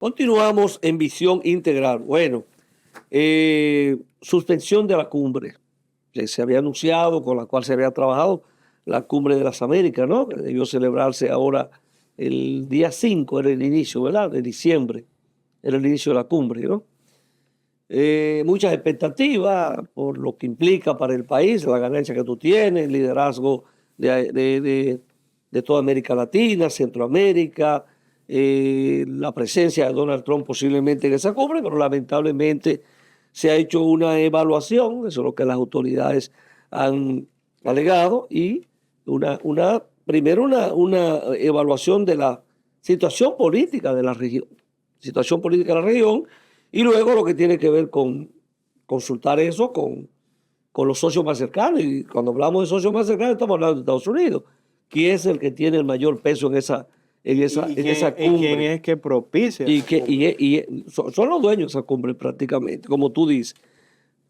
Continuamos en Visión Integral. Bueno, suspensión de la cumbre que se había anunciado, con la cual se había trabajado, la cumbre de las Américas, ¿no? Que debió celebrarse ahora el día 5, era el inicio, ¿verdad? De diciembre, era el inicio de la cumbre, ¿no? Muchas expectativas por lo que implica para el país, la ganancia que tú tienes, el liderazgo de toda América Latina, Centroamérica, la presencia de Donald Trump posiblemente en esa cumbre, pero lamentablemente se ha hecho una evaluación, eso es lo que las autoridades han alegado, y primero una evaluación de la situación política de la región, y luego lo que tiene que ver con consultar eso con los socios más cercanos. Y cuando hablamos de socios más cercanos, estamos hablando de Estados Unidos, que es el que tiene el mayor peso en esa cumbre. ¿Y quién es que propicia? Son los dueños de esa cumbre prácticamente, como tú dices.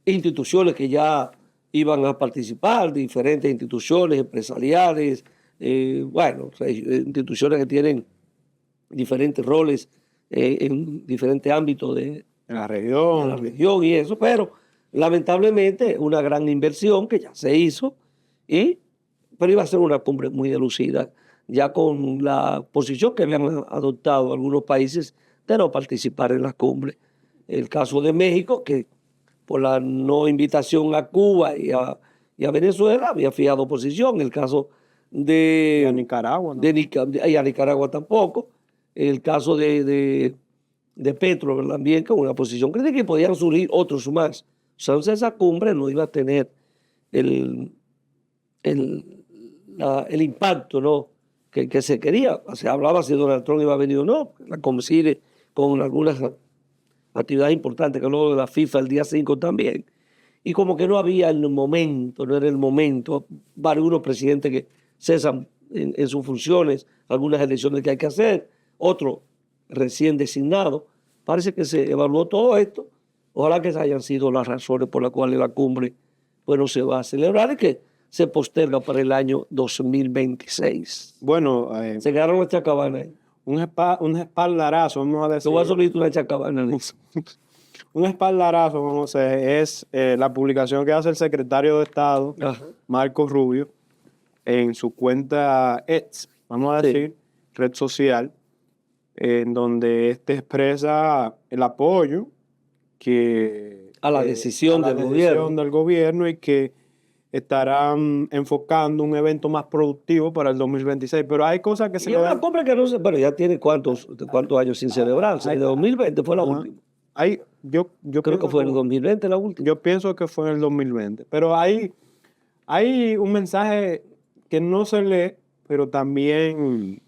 Instituciones que ya iban a participar, diferentes instituciones empresariales, instituciones que tienen diferentes roles en diferentes ámbitos de la región y eso, pero lamentablemente una gran inversión que ya se hizo, pero iba a ser una cumbre muy delucida, ya con la posición que habían adoptado algunos países de no participar en la cumbre. El caso de México, que por la no invitación a Cuba y a Venezuela había fijado posición. El caso de Nicaragua, ¿no? Y a Nicaragua tampoco. El caso de Petro también con una posición crítica, y podían surgir otros más. Entonces esa cumbre no iba a tener el impacto, ¿no?, que se quería. Se hablaba si Donald Trump iba a venir o no. La coincide con algunas actividades importantes, que luego de la FIFA el día 5 también. Y como que no había el momento, no era el momento. Algunos presidentes que cesan en sus funciones, algunas elecciones que hay que hacer, otro recién designado. Parece que se evaluó todo esto. Ojalá que hayan sido las razones por las cuales la cumbre no se va a celebrar y que se posterga para el año 2026. Bueno, se quedaron una chacabana ahí. Un espaldarazo, vamos a decir. Te voy a solicitar una chacabana. Un espaldarazo, vamos a decir, es la publicación que hace el secretario de Estado, Marco Rubio, en su cuenta X, vamos a decir, red social, en donde expresa el apoyo a la decisión del gobierno y que estarán enfocando un evento más productivo para el 2026. Pero hay cosas que se quedan. Una cumbre que no sé, pero ya tiene cuántos años sin celebrarse. De 2020 fue la última. Yo creo que fue en el 2020 la última. Yo pienso que fue en el 2020. Pero hay un mensaje que no se lee, pero también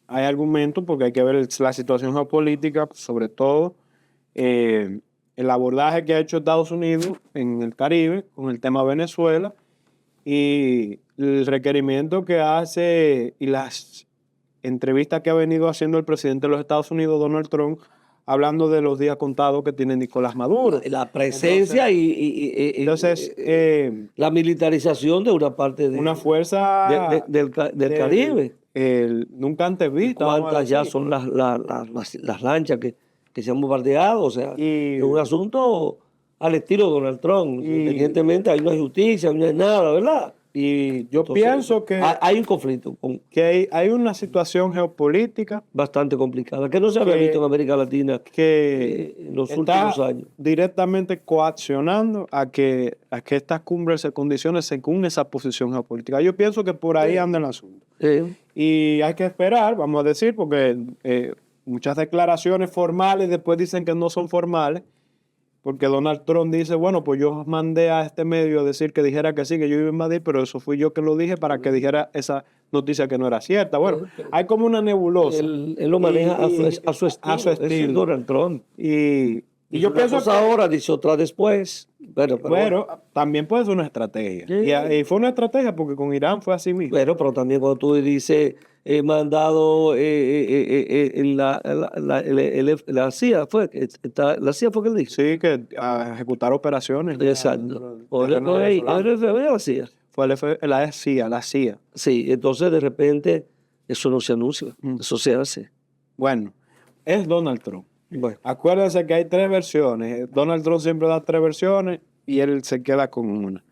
hay argumentos, porque hay que ver la situación geopolítica, sobre todo el abordaje que ha hecho Estados Unidos en el Caribe con el tema Venezuela y el requerimiento que hace y las entrevistas que ha venido haciendo el presidente de los Estados Unidos, Donald Trump, hablando de los días contados que tiene Nicolás Maduro. La presencia entonces, la militarización de una parte de una fuerza del Caribe. Nunca antes vista. ¿Cuántas ya son las lanchas que se han bombardeado? O sea, es un asunto al estilo Donald Trump. Evidentemente ahí no hay justicia, no hay nada, ¿verdad? Y yo pienso que hay un conflicto. Que hay una situación geopolítica bastante complicada, que no se había visto en América Latina en los últimos años. Directamente coaccionando a que estas cumbres se condicionen según esa posición geopolítica. Yo pienso que por ahí anda el asunto. Y hay que esperar, vamos a decir, porque muchas declaraciones formales después dicen que no son formales, porque Donald Trump dice, bueno, pues yo mandé a este medio a decir que dijera que sí, que yo iba a invadir, pero eso fui yo que lo dije para que dijera esa noticia que no era cierta. Bueno, hay como una nebulosa. Él lo maneja a su estilo. Es Donald Trump. Y yo pienso que ahora, dice otra después. Pero también puede ser una estrategia. Sí. Y fue una estrategia porque con Irán fue así mismo. Pero también cuando tú dices mandado la CIA, la CIA fue que él dijo. Sí, que a ejecutar operaciones. Exacto. La CIA. Fue la CIA. Sí, entonces de repente eso no se anuncia, eso se hace. Bueno, es Donald Trump. Bueno, Acuérdense que hay tres versiones. Donald Trump siempre da tres versiones y él se queda con una.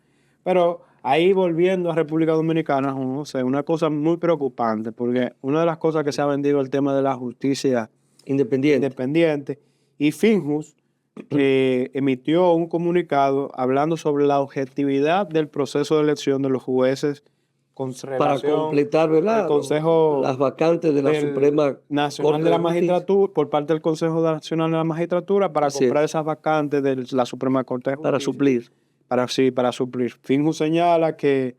Pero ahí volviendo a República Dominicana, no sé, una cosa muy preocupante, porque una de las cosas que se ha vendido es el tema de la justicia independiente. independiente, y Finjus emitió un comunicado hablando sobre la objetividad del proceso de elección de los jueces con Para relación completar, ¿verdad? al Consejo Las vacantes de la del Suprema Nacional Corte de la de Justicia. Magistratura, por parte del Consejo Nacional de la Magistratura, para Así comprar es. esas vacantes de la Suprema Corte de Justicia. Para suplir. Para suplir. Finjus señala que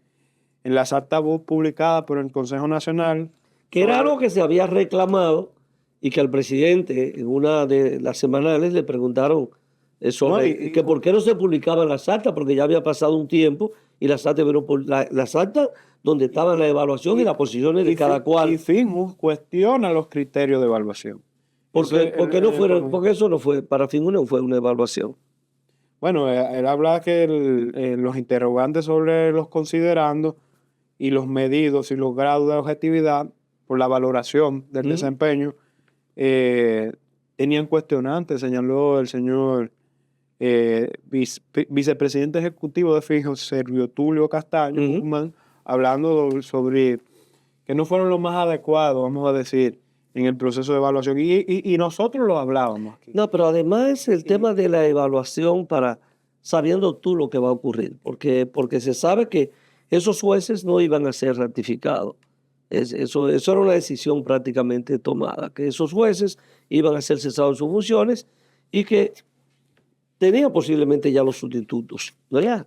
en las actas publicadas por el Consejo Nacional, Que era algo que se había reclamado y que al presidente en una de las semanales le preguntaron sobre No, y- que por qué no se publicaban las actas, porque ya había pasado un tiempo y las actas, las actas donde estaban la evaluación y las posiciones de cada cual. Y Finjus cuestiona los criterios de evaluación. Porque no fueron, porque eso no fue, para Finjus no fue una evaluación. Bueno, él habla que los interrogantes sobre los considerandos y los medidos y los grados de objetividad por la valoración del desempeño tenían cuestionantes, señaló el señor vicepresidente ejecutivo de Finjus, Servio Tulio Castaño, Guzmán, hablando sobre que no fueron los más adecuados, vamos a decir, en el proceso de evaluación. Y nosotros lo hablábamos aquí. No, pero además el tema de la evaluación para sabiendo tú lo que va a ocurrir, porque se sabe que esos jueces no iban a ser ratificados. Eso era una decisión prácticamente tomada, que esos jueces iban a ser cesados en sus funciones y que tenían posiblemente ya los sustitutos. ¿No? Ya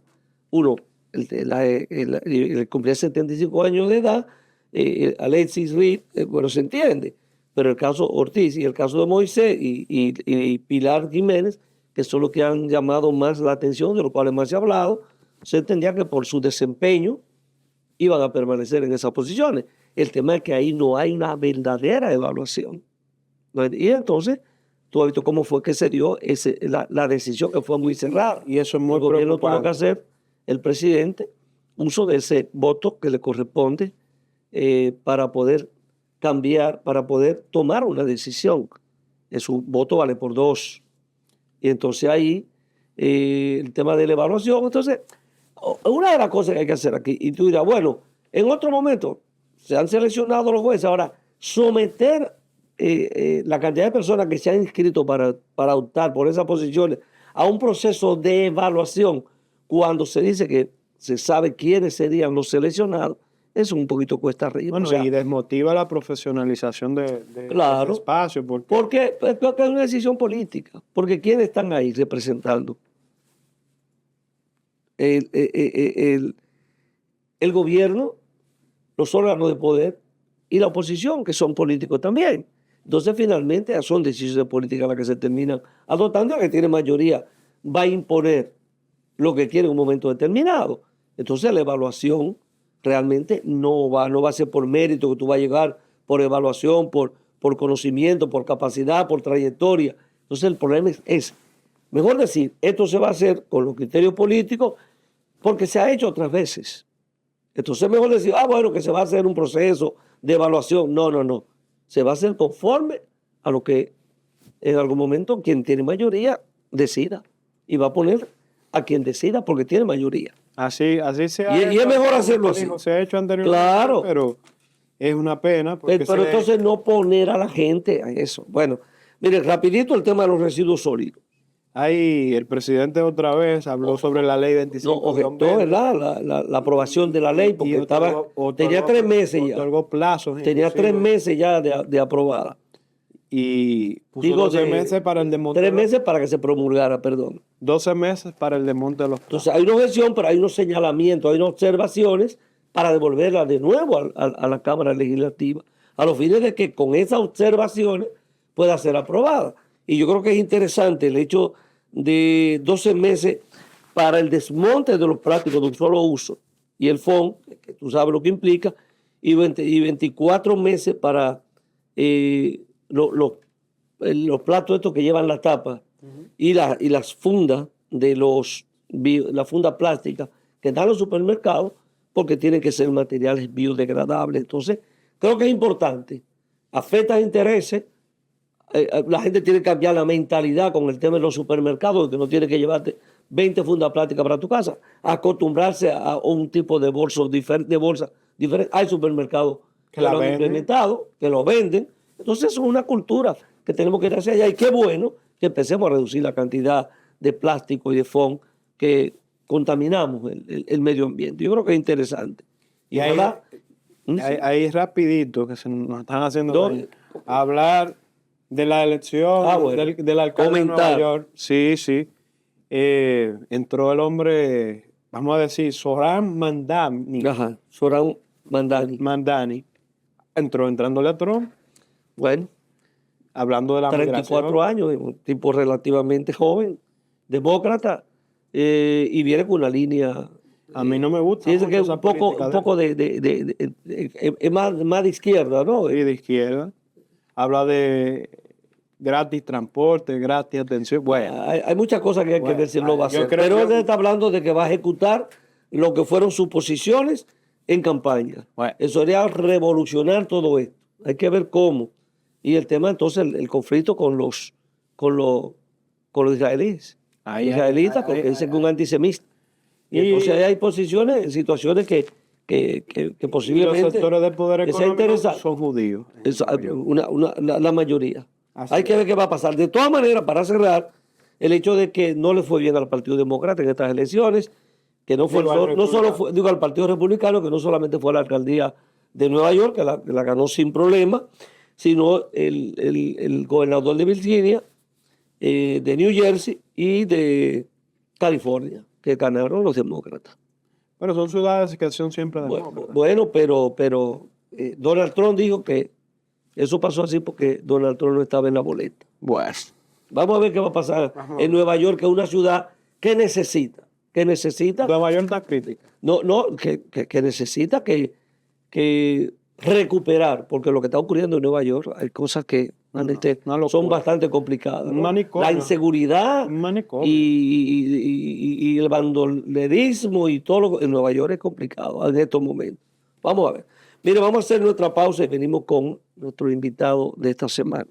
uno, el cumplía 75 años de edad, Alexis Reed, bueno, se entiende, pero el caso Ortiz y el caso de Moisés y Pilar Jiménez, que son los que han llamado más la atención, de los cuales más se ha hablado, se entendía que por su desempeño iban a permanecer en esas posiciones. El tema es que ahí no hay una verdadera evaluación. Y entonces, tú has visto cómo fue que se dio la decisión, que fue muy cerrada. Y eso es muy El gobierno tuvo que preocupante. hacer, el presidente, uso de ese voto que le corresponde para poder cambiar, para poder tomar una decisión. Su voto vale por 2. Y entonces ahí, el tema de la evaluación. Entonces, una de las cosas que hay que hacer aquí, y tú dirás, bueno, en otro momento se han seleccionado los jueces, ahora someter la cantidad de personas que se han inscrito para optar por esas posiciones a un proceso de evaluación cuando se dice que se sabe quiénes serían los seleccionados, es un poquito cuesta arriba. Bueno, O sea, y desmotiva la profesionalización de claro, ese espacio. porque es una decisión política, porque ¿quiénes están ahí representando? El gobierno, los órganos de poder y la oposición, que son políticos también. Entonces, finalmente, son decisiones políticas las que se terminan adoptando. El que tiene mayoría va a imponer lo que quiere en un momento determinado. Entonces, la evaluación realmente no va a ser por mérito, que tú vas a llegar por evaluación, por conocimiento, por capacidad, por trayectoria. Entonces, el problema es mejor decir, esto se va a hacer con los criterios políticos porque se ha hecho otras veces. Entonces es mejor decir, bueno, que se va a hacer un proceso de evaluación. No. Se va a hacer conforme a lo que en algún momento quien tiene mayoría decida. Y va a poner a quien decida porque tiene mayoría. Así se ha Y hecho. es mejor hacerlo así. Se ha hecho anteriormente, Claro. pero es una pena. Pero entonces no poner a la gente a eso. Bueno, mire, rapidito el tema de los residuos sólidos. Ahí el presidente otra vez habló sobre la ley 25. No, objetó, ¿verdad? La aprobación de la ley porque tenía 3 meses ya. Otorgó plazos. Tenía 3 meses ya de aprobada. Y puso Digo, 12 meses para el desmonte. 3 meses para que se promulgara, perdón. 12 meses para el desmonte de los plazos. Entonces hay una objeción, pero hay unos señalamientos, hay unas observaciones para devolverla de nuevo a la Cámara Legislativa, a los fines de que con esas observaciones pueda ser aprobada. Y yo creo que es interesante el hecho de 12 meses para el desmonte de los plásticos de un solo uso y el FON, que tú sabes lo que implica, y 24 meses para los platos estos que llevan la tapa y las fundas de la funda plástica que dan los supermercados, porque tienen que ser materiales biodegradables. Entonces, creo que es importante. Afecta intereses, la gente tiene que cambiar la mentalidad con el tema de los supermercados, que no tiene que llevarte 20 fundas plásticas para tu casa, acostumbrarse a un tipo de bolso de bolsa diferente. Hay supermercados que la lo han venden. implementado, que lo venden. Entonces es una cultura que tenemos que ir hacia allá y qué bueno que empecemos a reducir la cantidad de plástico y de foam que contaminamos el medio ambiente. Yo creo que es interesante. Y ahí, ojalá- ahí rapidito, que se nos están haciendo No, daño, hablar de la elección bueno. del alcalde de Nueva Comentar. York. Sí, sí. Entró el hombre, vamos a decir, Zohran Mamdani. Ajá, Zohran Mamdani. Entrándole a Trump, Bueno, hablando de la 34 migración. años, un tipo relativamente joven, demócrata, y viene con una línea. A mí no me gusta Dice mucho que esa un poco, política es más de izquierda, ¿no? de izquierda. Habla de gratis transporte, gratis atención. Bueno, Hay muchas cosas que hay que Bueno, ver si lo va a yo hacer. creo Pero que- él está hablando de que va a ejecutar lo que fueron sus posiciones en campaña. Bueno. Eso sería revolucionar todo esto. Hay que ver cómo. Y el tema entonces, el conflicto con los israelíes. Ahí, Israelitas, ahí, porque ahí, dicen que un antisemita. Y Y- entonces ahí hay posiciones, situaciones que y los posiblemente sectores del poder que sea económico interesante. son judíos. La mayoría. Así Hay que ver qué va a pasar. De todas maneras, para cerrar, el hecho de que no le fue bien al Partido Demócrata en estas elecciones, que no fue Digo, al no solo republicano. fue, digo, al Partido Republicano, que no solamente fue a la alcaldía de Nueva York, que la ganó sin problema, sino el gobernador de Virginia, de New Jersey y de California, que ganaron los demócratas. Pero son ciudades que son siempre demócratas. Bueno, pero Donald Trump dijo que eso pasó así porque Donald Trump no estaba en la boleta. Bueno. Vamos a ver qué va a pasar en Nueva York, que es una ciudad que necesita, Nueva York está crítica. que necesita que recuperar, porque lo que está ocurriendo en Nueva York, hay cosas que una son locura. bastante complicadas. Un ¿no? manicomio. La inseguridad Un manicomio. y el bandolerismo y todo en Nueva York es complicado en estos momentos. Vamos a ver. Mire, vamos a hacer nuestra pausa y venimos con nuestro invitado de esta semana.